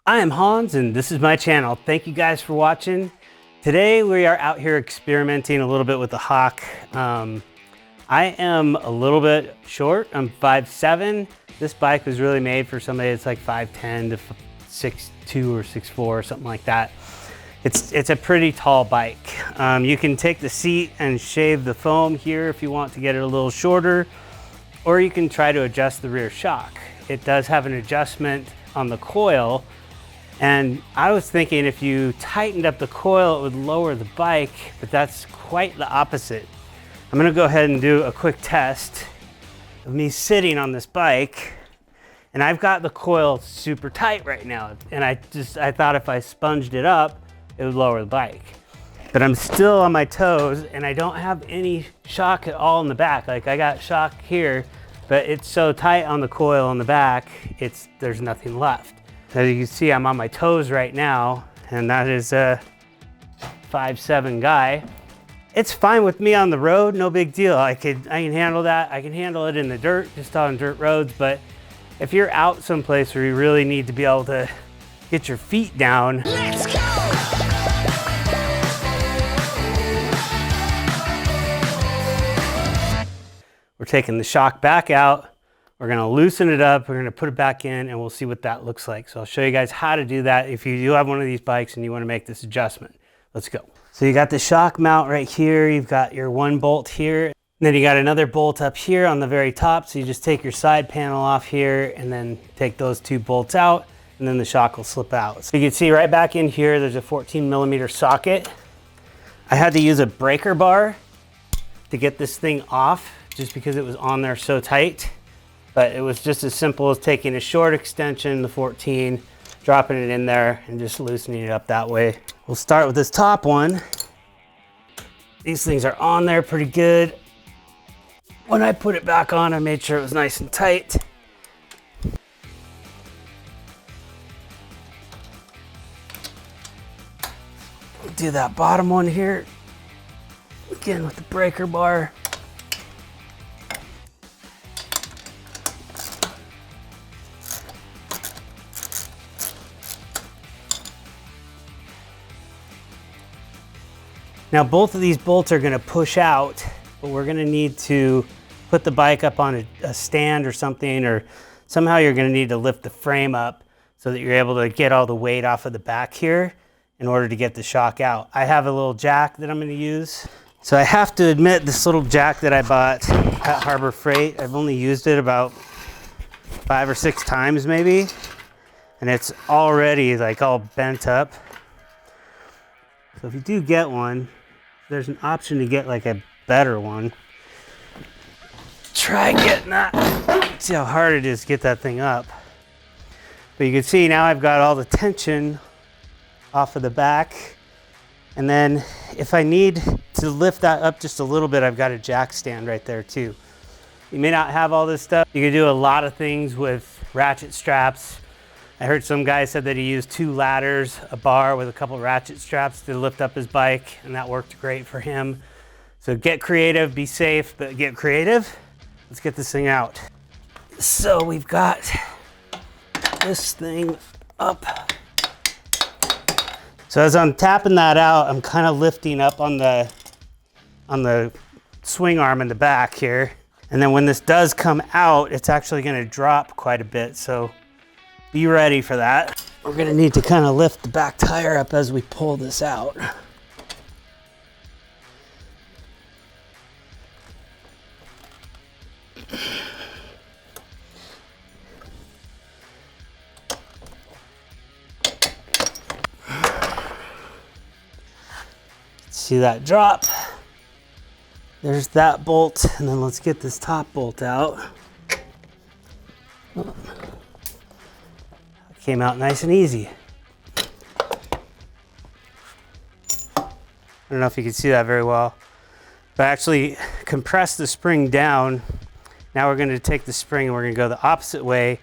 I am Hans and this is my channel. Thank you guys for watching. Today we are out here experimenting a little bit with the Hawk. I am a little bit short. I'm 5'7". This bike was really made for somebody that's like 5'10" to 6'2" or 6'4" or something like that. It's a pretty tall bike. You can take the seat and shave the foam here if you want to get it a little shorter, or you can try to adjust the rear shock. It does have an adjustment on the coil, and I was thinking if you tightened up the coil, it would lower the bike, but that's quite the opposite. I'm gonna go ahead and do a quick test of me sitting on this bike, and I've got the coil super tight right now, and I thought if I sponged it up, it would lower the bike. But I'm still on my toes, and I don't have any shock at all in the back. Like, I got shock here, but it's so tight on the coil in the back, there's nothing left. As you can see, I'm on my toes right now, and that is a 5'7" guy. It's fine with me on the road, no big deal. I can handle that. I can handle it in the dirt, just on dirt roads, but if you're out someplace where you really need to be able to get your feet down. Let's go! We're taking the shock back out. We're gonna loosen it up, we're gonna put it back in, and we'll see what that looks like. So I'll show you guys how to do that if you do have one of these bikes and you wanna make this adjustment. Let's go. So you got the shock mount right here, you've got your one bolt here, and then you got another bolt up here on the very top. So you just take your side panel off here and then take those two bolts out, and then the shock will slip out. So you can see right back in here, there's a 14mm socket. I had to use a breaker bar to get this thing off just because it was on there so tight. But it was just as simple as taking a short extension, the 14, dropping it in there and just loosening it up that way. We'll start with this top one. These things are on there pretty good. When I put it back on, I made sure it was nice and tight. We'll do that bottom one here. Again with the breaker bar. Now both of these bolts are gonna push out, but we're gonna need to put the bike up on a stand or something, or somehow you're gonna need to lift the frame up so that you're able to get all the weight off of the back here in order to get the shock out. I have a little jack that I'm gonna use. So I have to admit, this little jack that I bought at Harbor Freight, I've only used it about 5 or 6 times maybe, and it's already like all bent up. So if you do get one, there's an option to get like a better one. Try getting that. See how hard it is to get that thing up. But you can see now I've got all the tension off of the back. And then if I need to lift that up just a little bit, I've got a jack stand right there too. You may not have all this stuff. You can do a lot of things with ratchet straps. I heard some guy said that he used 2 ladders, a bar with a couple ratchet straps to lift up his bike, and that worked great for him. So get creative, be safe, but get creative. Let's get this thing out. So we've got this thing up. So as I'm tapping that out, I'm kind of lifting up on the swing arm in the back here. And then when this does come out, it's actually gonna drop quite a bit. So be ready for that. We're gonna need to kind of lift the back tire up as we pull this out. See that drop? There's that bolt, and then let's get this top bolt out. Came out nice and easy. I don't know if you can see that very well, but I actually compressed the spring down. Now we're going to take the spring and we're going to go the opposite way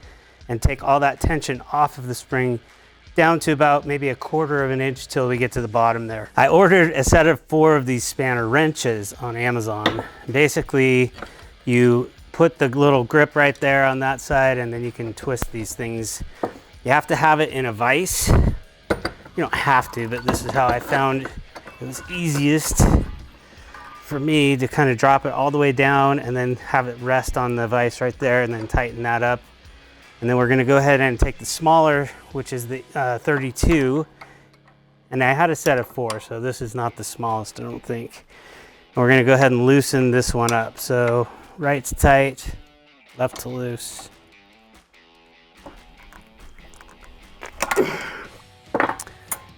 and take all that tension off of the spring down to about maybe 1/4 of an inch till we get to the bottom there. I ordered a set of 4 of these spanner wrenches on Amazon. Basically, you put the little grip right there on that side, and then you can twist these things You have to have it in a vise. You don't have to, but this is how I found it was easiest for me to kind of drop it all the way down and then have it rest on the vise right there and then tighten that up. And then we're gonna go ahead and take the smaller, which is the 32, and I had a set of 4, so this is not the smallest, I don't think. And we're gonna go ahead and loosen this one up. So right to tight, left to loose.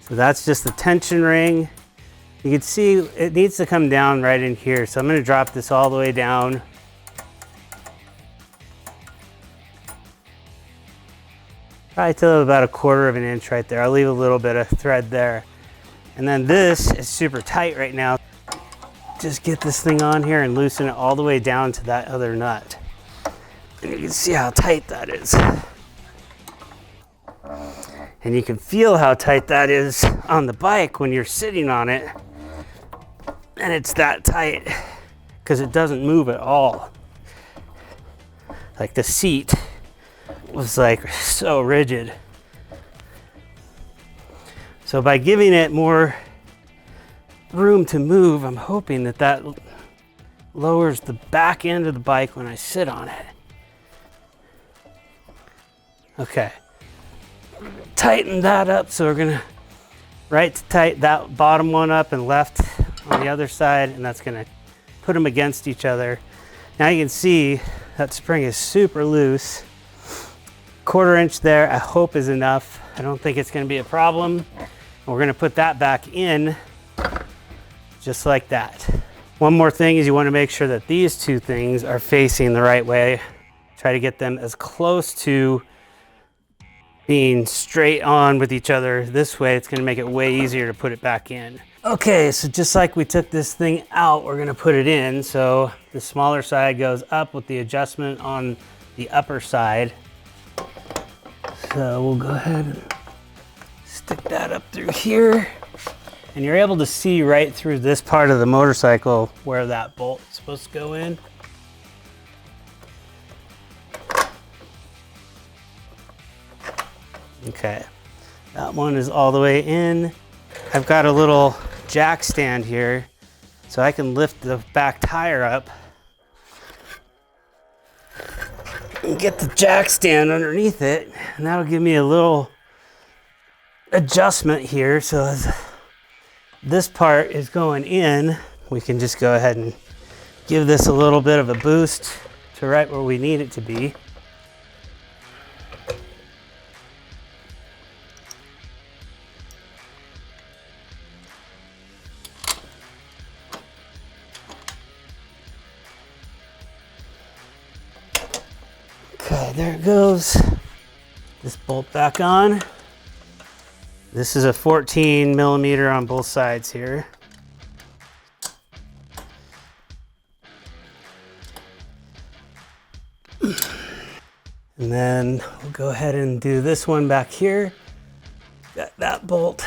So that's just the tension ring. You can see it needs to come down right in here. So I'm gonna drop this all the way down. Probably till about 1/4 of an inch right there. I'll leave a little bit of thread there. And then this is super tight right now. Just get this thing on here and loosen it all the way down to that other nut. And you can see how tight that is. And you can feel how tight that is on the bike when you're sitting on it. And it's that tight because it doesn't move at all. Like the seat was like so rigid. So by giving it more room to move, I'm hoping that that lowers the back end of the bike when I sit on it. Okay. Tighten that up, so we're gonna right to tighten that bottom one up and left on the other side, and that's gonna put them against each other. Now you can see that spring is super loose. 1/4 inch there, I hope is enough. I don't think it's gonna be a problem. And we're gonna put that back in just like that. One more thing is you wanna make sure that these two things are facing the right way. Try to get them as close to being straight on with each other. This way it's gonna make it way easier to put it back in. Okay, so just like we took this thing out, we're gonna put it in. So the smaller side goes up with the adjustment on the upper side. So we'll go ahead and stick that up through here. And you're able to see right through this part of the motorcycle where that bolt is supposed to go in. Okay, that one is all the way in. I've got a little jack stand here, so I can lift the back tire up and get the jack stand underneath it, and that'll give me a little adjustment here. So as this part is going in, we can just go ahead and give this a little bit of a boost to right where we need it to be. Okay, there it goes. This bolt back on. This is a 14 millimeter on both sides here. And then we'll go ahead and do this one back here. Got that bolt.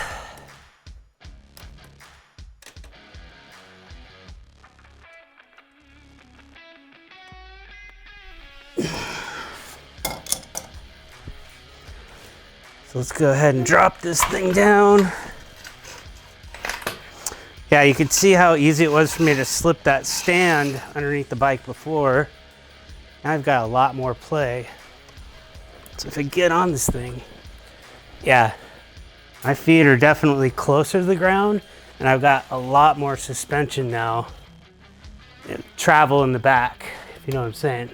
So let's go ahead and drop this thing down. Yeah, you can see how easy it was for me to slip that stand underneath the bike before. Now I've got a lot more play. So if I get on this thing, yeah, my feet are definitely closer to the ground, and I've got a lot more suspension now. Travel in the back, if you know what I'm saying.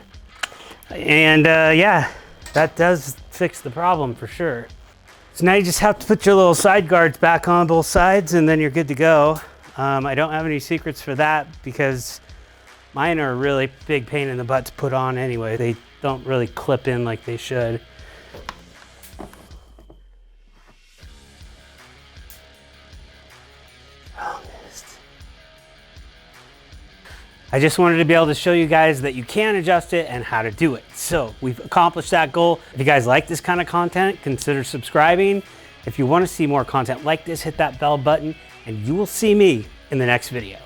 And yeah, that does fix the problem for sure. So now you just have to put your little side guards back on both sides, and then you're good to go. I don't have any secrets for that because mine are a really big pain in the butt to put on anyway. They don't really clip in like they should. I just wanted to be able to show you guys that you can adjust it and how to do it. So we've accomplished that goal. If you guys like this kind of content, consider subscribing. If you want to see more content like this, hit that bell button and you will see me in the next video.